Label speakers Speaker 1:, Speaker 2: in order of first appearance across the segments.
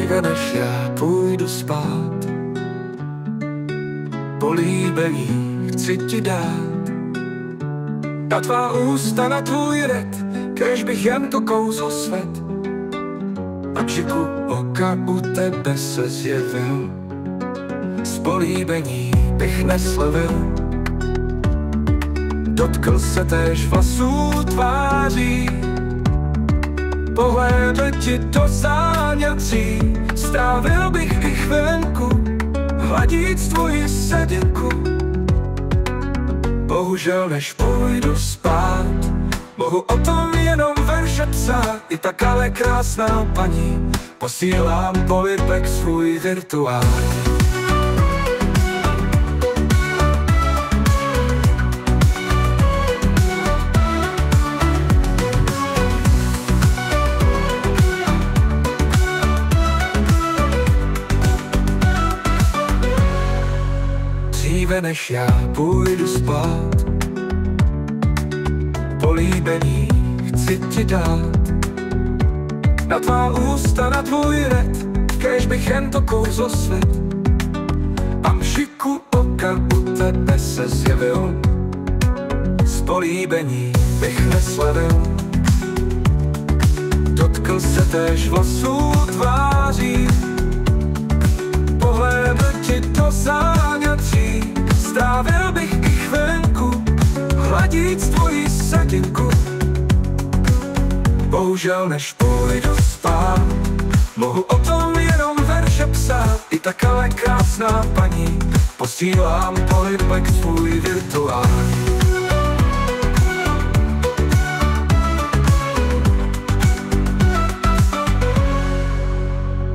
Speaker 1: dříve než já půjdu spát. Políbení chci ti dát, na tvá ústa, na tvůj red, kéž bych jen to kouzlo sved. A čiku oka u tebe se zjevil, z políbení bych neslevil. Dotkl se též vlasů tváří, pohlédl ti do zánětří. Strávil bych i chvilku, hladit tvoji sedinku. Bohužel než půjdu spát, mohu o tom jenom verše psát. I tak ale krásná paní, posílám polibek svůj virtuální. Dříve než já půjdu spát, políbení chci ti dát, na tvá ústa, na tvůj red, kéž bych jen to kouzlo sved. A mšiku oka u tebe se zjevil, z políbení bych neslevil. Dotkl se též vlasů tváří, pohlédl ti do zánětří. Strávil bych i chvilku, hladit tvoji sedinku. Bohužel než půjdu spát, mohu o tom jenom verše psát. I tak ale krásná paní, posílám polibek svůj virtuální.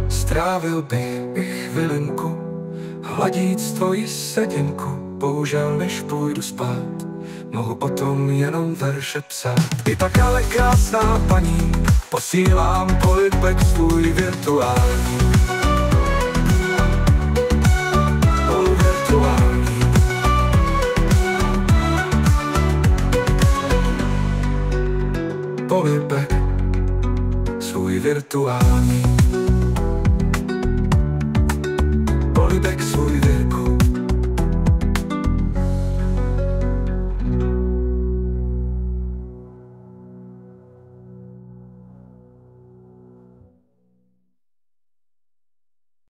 Speaker 1: Strávil bych chvilinku, hladit tvoji sedinku. Bohužel než půjdu spát, mohu o tom jenom verše psát. I tak ale krásná paní, posílám polibek svůj virtuální. Virtuální. Polibek svůj virtuální. Polibek svůj virtuální.